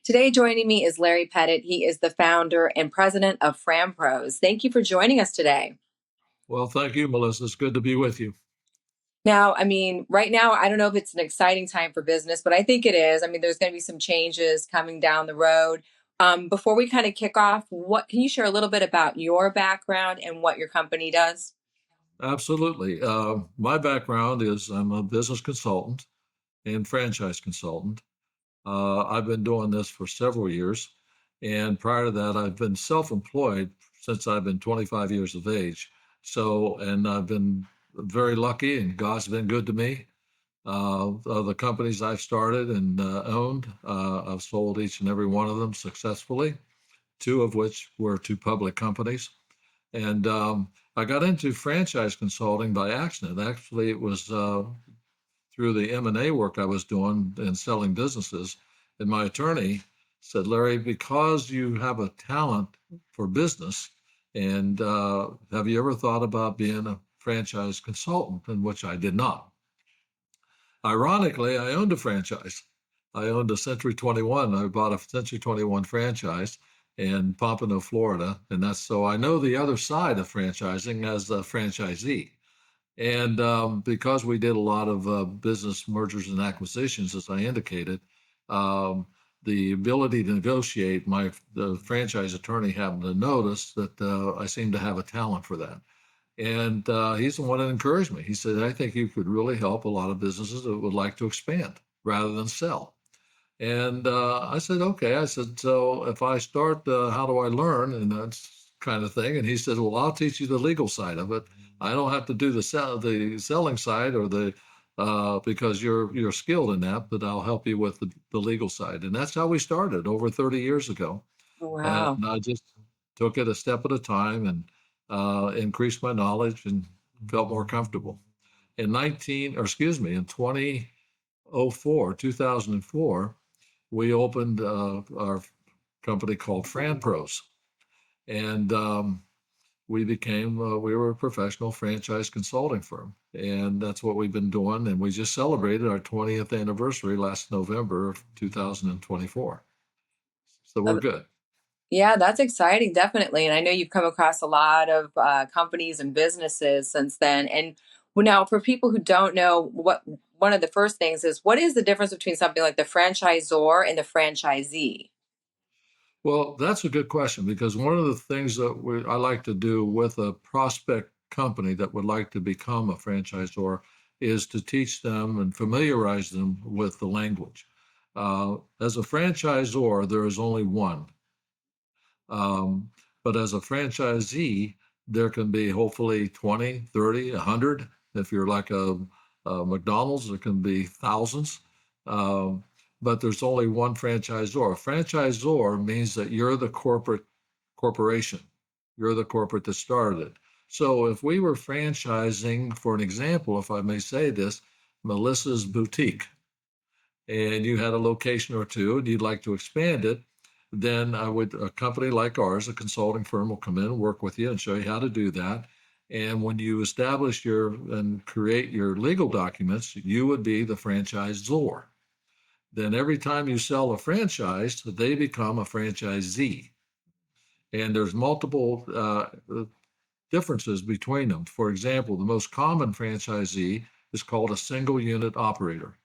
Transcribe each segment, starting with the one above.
Today, joining me is Larry Pettit. He is the founder and president of FranPros. Thank you for joining us today. Well, thank you, Melissa. It's good to be with you. Now, right now, I don't know if it's an exciting time for business, but I think it is. There's going to be some changes coming down the road. Before we kind of kick off, what can you share a little bit about your background and what your company does? Absolutely. My background is I'm a business consultant and franchise consultant. I've been doing this for several years. And prior to that, I've been self-employed since I've been 25 years of age. And I've been very lucky, and God's been good to me. The companies I've started and owned, I've sold each and every one of them successfully, two of which were to public companies. And I got into franchise consulting by accident. Actually, it was through the M&A work I was doing and selling businesses. And my attorney said, Larry, because you have a talent for business, and have you ever thought about being a franchise consultant? And which I did not. Ironically, I owned a franchise. I owned a Century 21. I bought a Century 21 franchise in Pompano, Florida. And that's so I know the other side of franchising as a franchisee. And because we did a lot of business mergers and acquisitions, as I indicated, um, the ability to negotiate, the franchise attorney happened to notice that I seemed to have a talent for that. And he's the one that encouraged me. He said, I think you could really help a lot of businesses that would like to expand rather than sell. And I said, okay. I said, so if I start, how do I learn? And that's kind of thing. And he said, well, I'll teach you the legal side of it. I don't have to do the selling side or because you're skilled in that, but I'll help you with the legal side. And that's how we started over 30 years ago. Oh, And wow. I just took it a step at a time and increased my knowledge and felt more comfortable. In 2004, we opened our company called FranPros, and we were a professional franchise consulting firm, and that's what we've been doing. And we just celebrated our 20th anniversary last November of 2024. So we're Uh, good. Yeah, that's exciting, definitely. And I know you've come across a lot of companies and businesses since then. And now, for people who don't know, what one of the first things is, what is the difference between something like the franchisor and the franchisee? Well, that's a good question because one of the things that I like to do with a prospect company that would like to become a franchisor is to teach them and familiarize them with the language. As a franchisor, there is only one. Um, but as a franchisee, there can be hopefully 20, 30, 100. If you're like a McDonald's, there can be thousands. Um, but there's only one franchisor. A franchisor means that you're the corporation. You're the corporate that started it. So if we were franchising, for an example, if I may say this, Melissa's Boutique, and you had a location or two and you'd like to expand it, then a company like ours, a consulting firm, will come in and work with you and show you how to do that. And when you establish and create your legal documents, you would be the franchisor. Then every time you sell a franchise, they become a franchisee. And there's multiple differences between them. For example, the most common franchisee is called a single unit operator.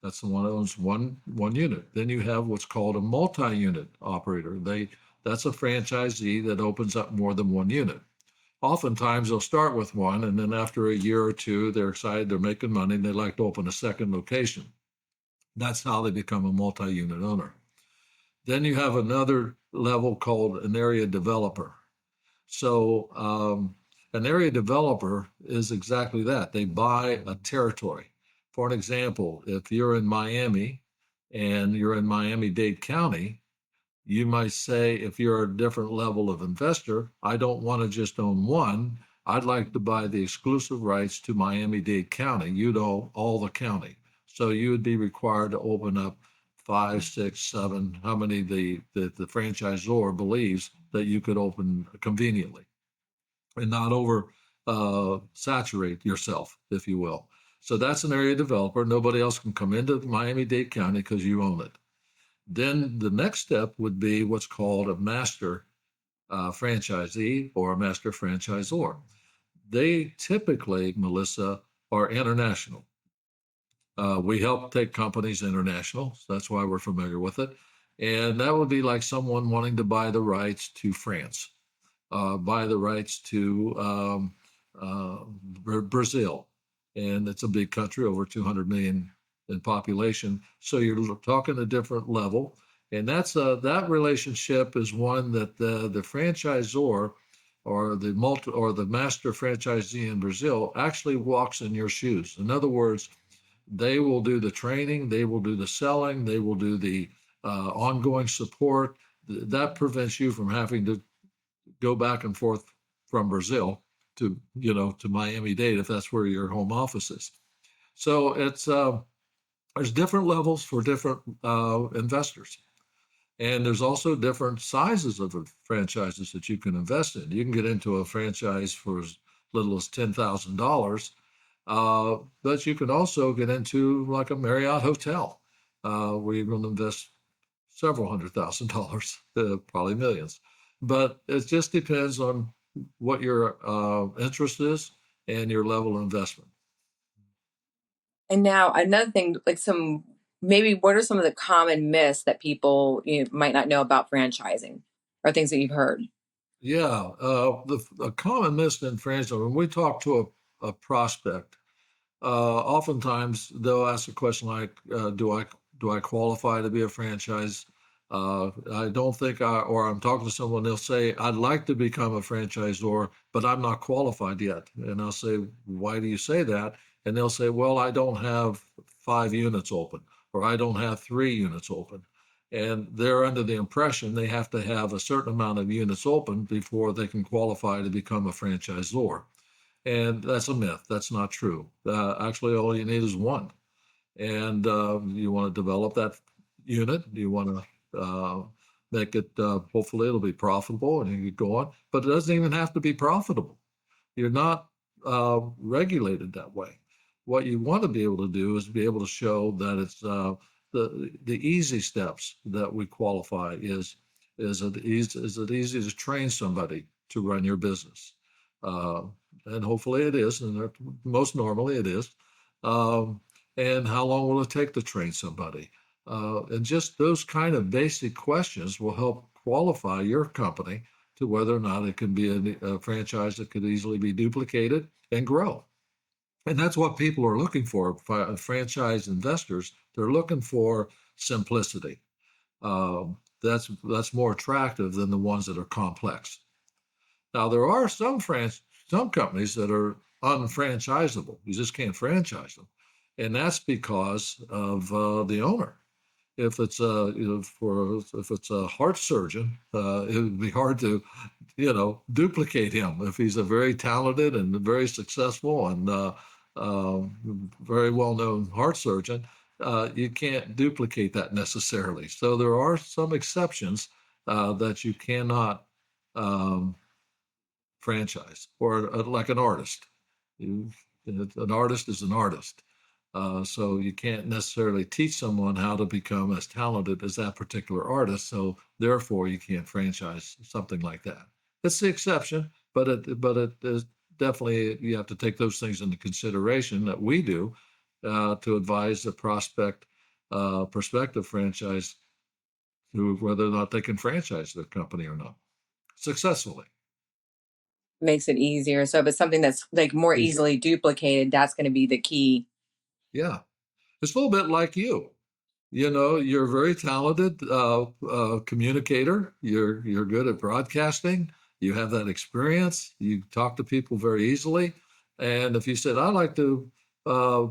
That's the one that owns one unit. Then you have what's called a multi-unit operator. That's a franchisee that opens up more than one unit. Oftentimes they'll start with one, and then after a year or two, they're excited, they're making money, and they like to open a second location. That's how they become a multi-unit owner. Then you have another level called an area developer. So an area developer is exactly that. They buy a territory. For an example, if you're in Miami and you're in Miami-Dade County, you might say, if you're a different level of investor, I don't want to just own one. I'd like to buy the exclusive rights to Miami-Dade County. You know, all the county. So you would be required to open up five, six, seven, how many the franchisor believes that you could open conveniently and not over saturate yourself, if you will. So that's an area developer. Nobody else can come into Miami-Dade County because you own it. Then the next step would be what's called a master franchisee or a master franchisor. They typically, Melissa, are international. We help take companies international. So that's why we're familiar with it. And that would be like someone wanting to buy the rights to France, buy the rights to Brazil. And it's a big country, over 200 million in population. So you're talking a different level. And that relationship is one that the franchisor or the master franchisee in Brazil actually walks in your shoes. In other words, they will do the training, they will do the selling, they will do the ongoing support. That prevents you from having to go back and forth from Brazil to to Miami-Dade if that's where your home office is. So it's there's different levels for different investors, and there's also different sizes of franchises that you can invest in. You can get into a franchise for as little as $10,000, but you can also get into like a Marriott hotel, where you're going to invest several $100,000, probably millions. But it just depends on what your interest is and your level of investment. And now another thing, like some maybe what are some of the common myths that people might not know about franchising or things that you've heard? Yeah, a common myth in franchise when we talk to a prospect, oftentimes they'll ask a question like, "Do I qualify to be a franchise?" I don't think or I'm talking to someone, they'll say, "I'd like to become a franchisor, but I'm not qualified yet." And I'll say, "Why do you say that?" And they'll say, "Well, I don't have 5 units open, or I don't have 3 units open." And they're under the impression they have to have a certain amount of units open before they can qualify to become a franchisor. And that's a myth. That's not true. Actually, all you need is one. And you want to develop that unit. You want to make it, hopefully, it'll be profitable and you can go on. But it doesn't even have to be profitable. You're not regulated that way. What you want to be able to do is be able to show that it's the easy steps that we qualify is it easy to train somebody to run your business, uh, and hopefully it is, and most normally it is. Um, and how long will it take to train somebody? And just those kind of basic questions will help qualify your company to whether or not it can be a franchise that could easily be duplicated and grow. And that's what people are looking for. Franchise investors, they're looking for simplicity. That's more attractive than the ones that are complex. Now there are some companies that are unfranchisable. You just can't franchise them, and that's because of the owner. If it's a if it's a heart surgeon, it would be hard to duplicate him. If he's a very talented and very successful and very well known heart surgeon, you can't duplicate that necessarily. So there are some exceptions that you cannot um, franchise, or like an artist. You, an artist is an artist. So you can't necessarily teach someone how to become as talented as that particular artist. So therefore, you can't franchise something like that. It's the exception, but it is definitely, you have to take those things into consideration that we do to advise the prospective franchise to whether or not they can franchise their company or not successfully. Makes it easier. So if it's something that's like more Easier. easily duplicated, that's going to be the key. Yeah, it's a little bit like you. You're a very talented communicator. You're good at broadcasting. You have that experience. You talk to people very easily. And if you said, "I'd like to uh,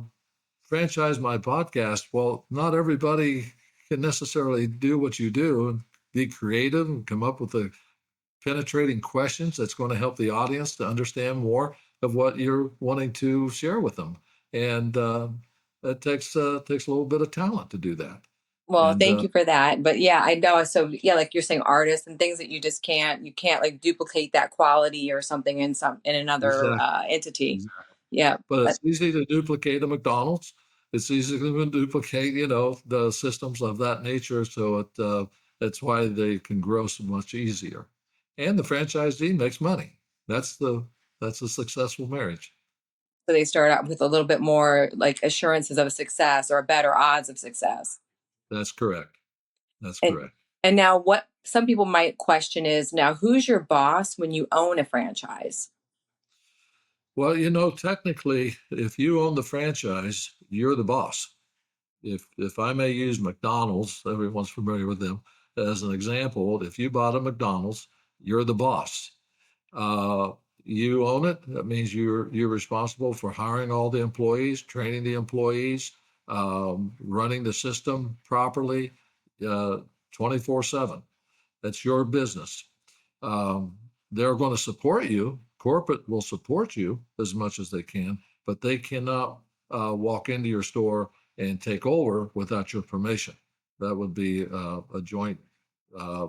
franchise my podcast," well, not everybody can necessarily do what you do and be creative and come up with the penetrating questions that's going to help the audience to understand more of what you're wanting to share with them. And it takes a little bit of talent to do that. Well, And thank you for that. But yeah, I know. So yeah, like you're saying, artists and things that you can't like duplicate that quality or something in another exactly, entity. exactly. Yeah, But but it's easy to duplicate a McDonald's. it's easy to duplicate, the systems of that nature. So that's why they can grow so much easier. And the franchisee makes money. That's the that's a successful marriage. So they start out with a little bit more like assurances of success or better odds of success. That's correct. That's And correct. and now what some people might question is now who's your boss when you own a franchise? Well, technically, if you own the franchise, you're the boss. If I may use McDonald's, everyone's familiar with them as an example. If you bought a McDonald's, you're the boss. Uh, you own it. That means you're responsible for hiring all the employees, training the employees, running the system properly, 24/7. That's your business. Um, they're going to support you. Corporate will support you as much as they can, but they cannot walk into your store and take over without your permission. That would be a joint uh,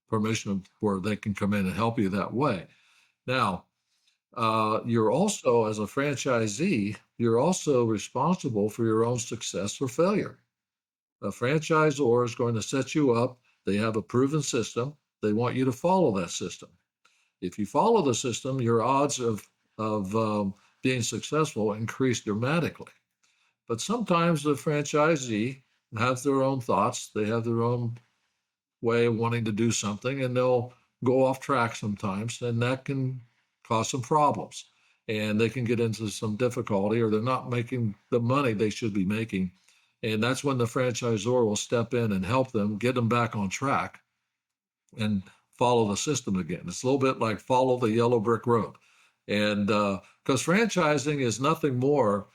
permission where they can come in and help you that way. Now, you're also, as a franchisee, you're also responsible for your own success or failure. A franchisor is going to set you up. They have a proven system. They want you to follow that system. If you follow the system, your odds of being successful increase dramatically. But sometimes the franchisee has their own thoughts. They have their own way of wanting to do something, and they'll go off track sometimes, and that can cause some problems. And they can get into some difficulty, or they're not making the money they should be making. And that's when the franchisor will step in and help them get them back on track and follow the system again. It's a little bit like follow the yellow brick road. And because franchising is nothing more,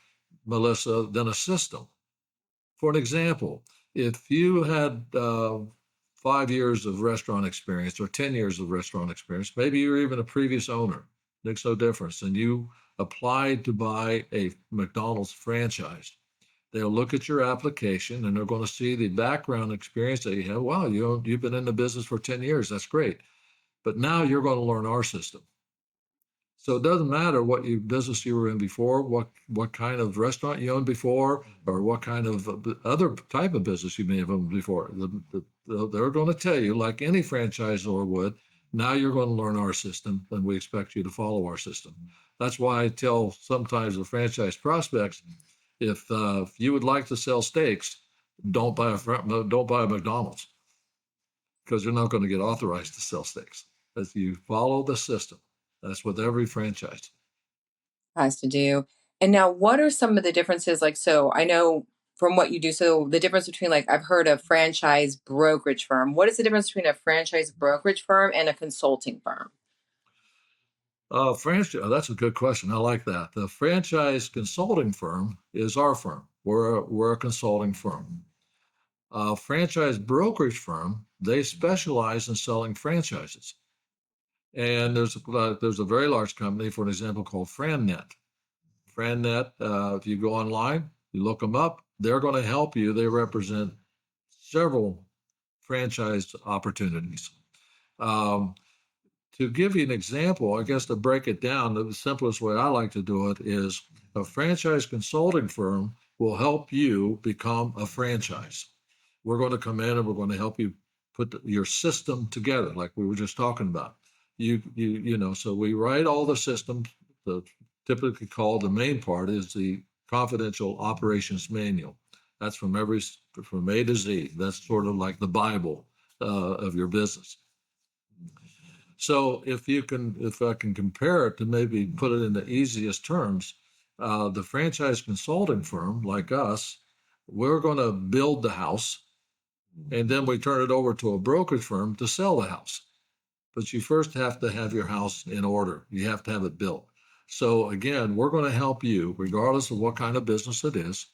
Melissa, than a system. For an example, if you had 5 years of restaurant experience or 10 years of restaurant experience, maybe you're even a previous owner, makes no difference, and you applied to buy a McDonald's franchise, they'll look at your application and they're going to see the background experience that you have. Wow, you've been in the business for 10 years. That's great. But now you're going to learn our system. So it doesn't matter what business you were in before, what kind of restaurant you owned before, or what kind of other type of business you may have owned before. They're going to tell you, like any franchisor would, now you're going to learn our system, and we expect you to follow our system. That's why I tell sometimes the franchise prospects, if you would like to sell steaks, don't buy a McDonald's because you're not going to get authorized to sell steaks. As you follow the system, that's with every franchise. Has to do. And now, what are some of the differences? Like, so I know from what you do, so the difference between, like, I've heard of franchise brokerage firm. What is the difference between a franchise brokerage firm and a consulting firm? That's a good question. I like that. The franchise consulting firm is our firm. We're a consulting firm. Franchise brokerage firm, they specialize in selling franchises. And there's a very large company, for an example, called FranNet. FranNet, if you go online, you look them up, they're going to help you. They represent several franchise opportunities. Um, to give you an example, I guess to break it down, the simplest way I like to do it is a franchise consulting firm will help you become a franchise. We're going to come in and we're going to help you put your system together, like we were just talking about. So we write all the systems. The typically called the main part is the confidential operations manual. That's from A to Z. That's sort of like the Bible of your business. So if I can compare it to maybe put it in the easiest terms, the franchise consulting firm like us, we're going to build the house and then we turn it over to a brokerage firm to sell the house. But you first have to have your house in order. You have to have it built. So again, we're going to help you regardless of what kind of business it is.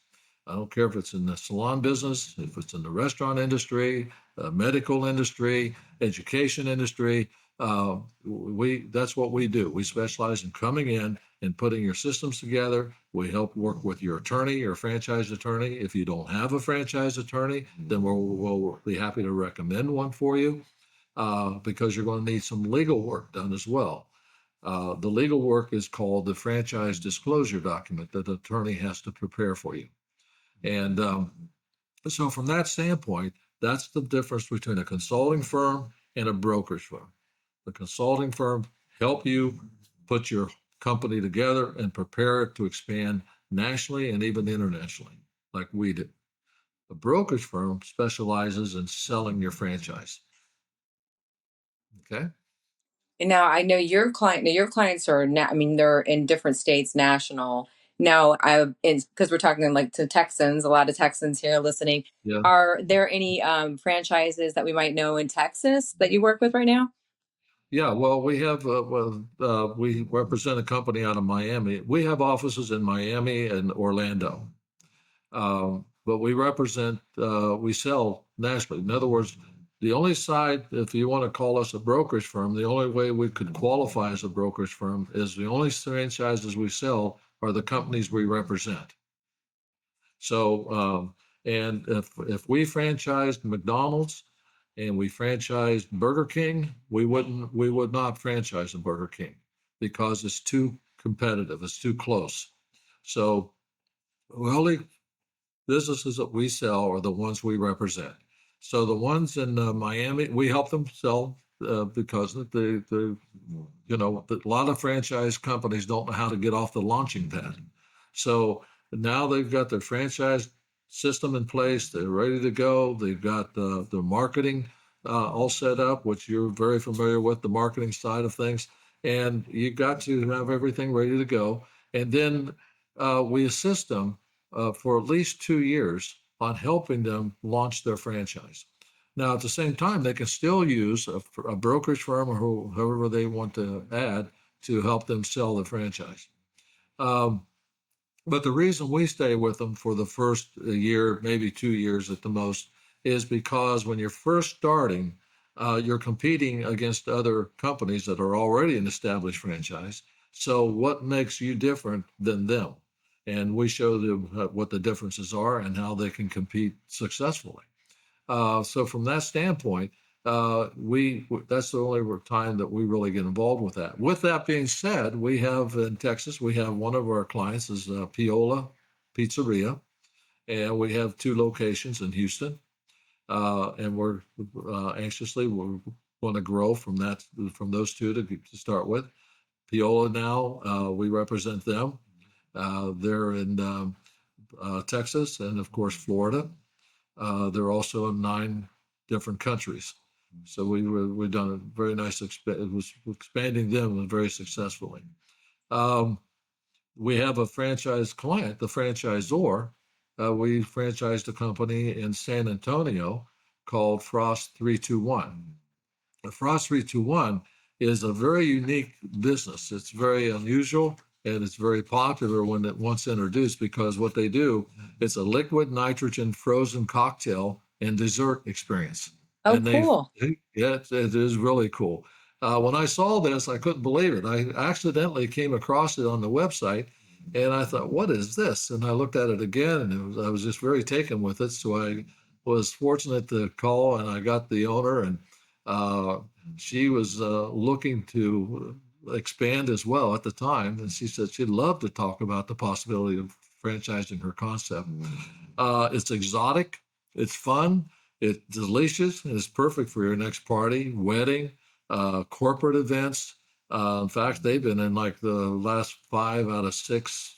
I don't care if it's in the salon business, if it's in the restaurant industry, medical industry, education industry. That's what we do. We specialize in coming in and putting your systems together. We help work with your attorney, your franchise attorney. If you don't have a franchise attorney, then we'll be happy to recommend one for you because you're going to need some legal work done as well. The legal work is called the franchise disclosure document that the attorney has to prepare for you. And so from that standpoint, that's the difference between a consulting firm and a brokerage firm. The consulting firm help you put your company together and prepare it to expand nationally and even internationally, like we do. A brokerage firm specializes in selling your franchise. Okay. And now I know your clients are I mean, they're in different states, national. Now, because we're talking like to Texans, a lot of Texans here listening. Yeah. Are there any franchises that we might know in Texas that you work with right now? Yeah. Well, we represent a company out of Miami. We have offices in Miami and Orlando. But we sell nationally. In other words, the only side, if you want to call us a brokerage firm, the only way we could qualify as a brokerage firm is the only franchises we sell are the companies we represent. So, and if we franchised McDonald's and we franchised Burger King, we would not franchise a Burger King because it's too competitive, it's too close. So we only businesses that we sell are the ones we represent. So the ones in Miami, we help them sell because a lot of franchise companies don't know how to get off the launching pad. So now they've got their franchise system in place. They're ready to go. They've got the marketing all set up, which you're very familiar with, the marketing side of things. And you got to have everything ready to go. And then we assist them for at least 2 years on helping them launch their franchise. Now, at the same time, they can still use a brokerage firm or whoever they want to add to help them sell the franchise. Um, but the reason we stay with them for the first year, maybe 2 years at the most, is because when you're first starting, you're competing against other companies that are already an established franchise. So, what makes you different than them? And we show them what the differences are and how they can compete successfully. So from that standpoint, we that's the only time that we really get involved with that. With that being said, we have in Texas, we have one of our clients is Piola Pizzeria, and we have two locations in Houston, and we're anxiously we want to grow from those two to start with. Piola now we represent them. They're in Texas and of course Florida. They're also in 9 different countries. So we've done a very nice it was expanding them very successfully. Um, we have a franchise client, the franchisor. We franchised a company in San Antonio called Frost 321. The Frost 321 is a very unique business. It's very unusual and it's very popular when it once introduced because what they do, it's a liquid nitrogen frozen cocktail and dessert experience. Oh, And cool. yeah, it is really cool. When I saw this, I couldn't believe it. I accidentally came across it on the website and I thought, what is this? And I looked at it again and I was just very taken with it. So I was fortunate to call and I got the owner and uh, she was looking to expand as well at the time, and she said she'd love to talk about the possibility of franchising her concept. It's exotic, it's fun, it's delicious, and it's perfect for your next party, wedding, corporate events. In fact, they've been in like the last 5 out of 6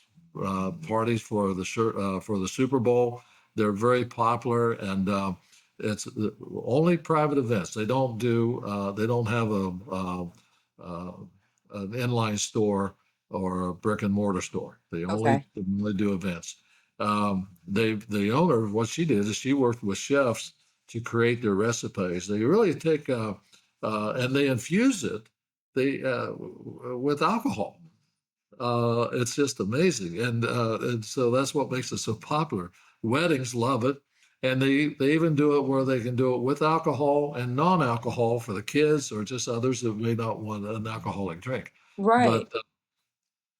parties for the Super Bowl. They're very popular, and it's only private events. They don't do. They don't have uh, an inline store or a brick and mortar store. Okay. They only do events. The owner, what she did is she worked with chefs to create their recipes. They really take and they infuse it with alcohol. It's just amazing, and so that's what makes it so popular. Weddings love it, and they even do it where they can do it with alcohol and non-alcohol for the kids or just others that may not want an alcoholic drink. Right.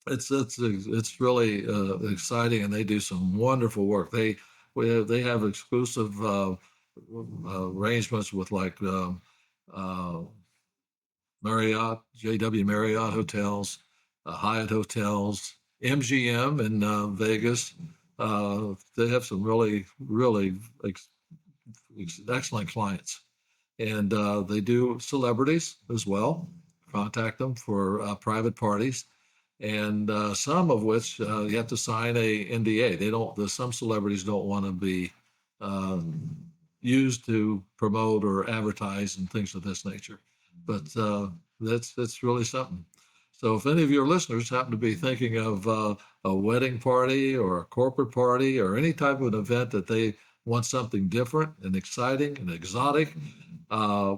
But it's really exciting, and they do some wonderful work. They have exclusive arrangements with like uh, Marriott, JW Marriott hotels, Hyatt hotels, MGM in Vegas, They have some really, really excellent clients. And they do celebrities as well, contact them for private parties, and some of which you have to sign a NDA. They don't. Some celebrities don't want to be um, used to promote or advertise and things of this nature. But that's really something. So if any of your listeners happen to be thinking of a wedding party or a corporate party or any type of an event that they want something different and exciting and exotic,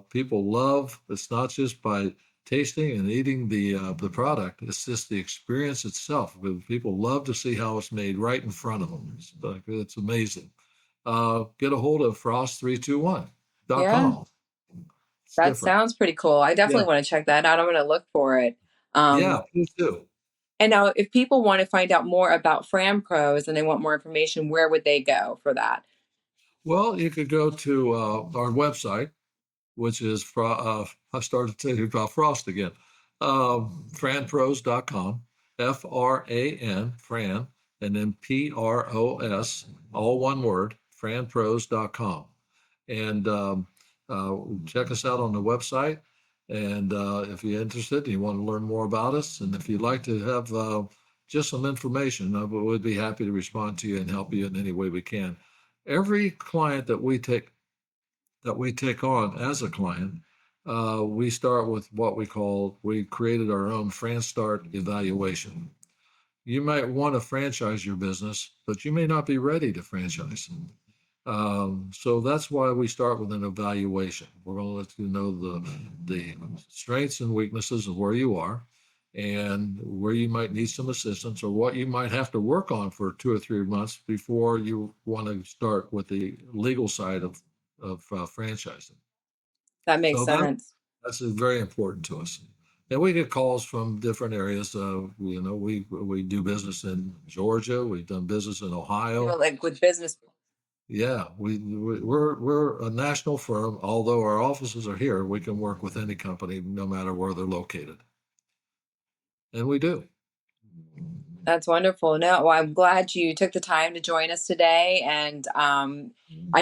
people love. It's not just by tasting and eating the product. It's just the experience itself. People love to see how it's made right in front of them. It's amazing. Get a hold of Yeah, frost321.com. It's that different. sounds pretty cool. I Yeah. definitely want to check that out. I'm going to look for it. Yeah, Um, please do. and now, if people want to find out more about FranPros and they want more information, where would they go for that? Well, you could go to our website, which is I started to talk about Frost again. FranPros.com, Fran, and then PROS, all one word, FranPros.com. And check us out on the website. And if you're interested and you want to learn more about us, and if you'd like to have just some information, we'd be happy to respond to you and help you in any way we can. Every client that we take on as a client, we start with what we created our own FranStart evaluation. You might want to franchise your business, but you may not be ready to franchise. So that's why we start with an evaluation. We're going to let you know the strengths and weaknesses of where you are and where you might need some assistance or what you might have to work on for 2 or 3 months before you want to start with the legal side of franchising. That makes So sense. that's very important to us. And we get calls from different areas. We do business in Georgia. We've done business in You know, Ohio. like with business. Yeah, we're a national firm. Although our offices are here, we can work with any company, no matter where they're located, and we do. That's wonderful. No, well, I'm glad you took the time to join us today. And I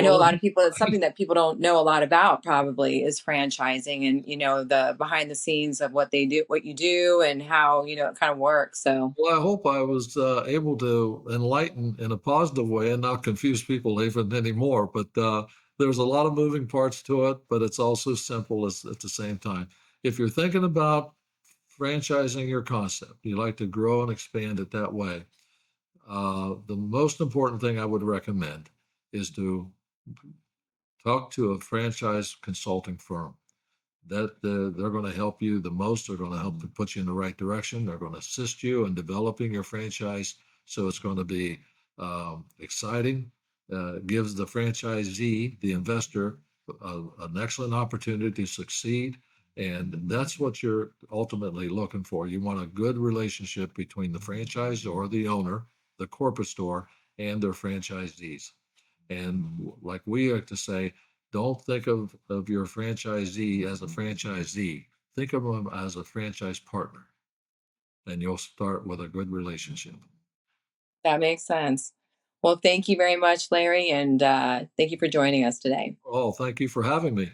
know a Well, lot of people, it's something that people don't know a lot about probably is franchising and, the behind the scenes of what they do, what you do and how, it kind of works. So I hope I was able to enlighten in a positive way and not confuse people even anymore. But there's a lot of moving parts to it, but it's also simple at the same time. If you're thinking about franchising your concept, you like to grow and expand it that way. The most important thing I would recommend is to talk to a franchise consulting firm. They're going to help you the most. They're going to help to put you in the right direction. They're going to assist you in developing your franchise. So it's going to be exciting. Gives the franchisee, the investor, an excellent opportunity to succeed. And that's what you're ultimately looking for. You want a good relationship between the franchisor, the owner, the corporate store, and their franchisees. And like we like to say, don't think of your franchisee as a franchisee. Think of them as a franchise partner, and you'll start with a good relationship. that makes sense. Well, thank you very much, Larry. And thank you for joining us today. Oh, thank you for having me.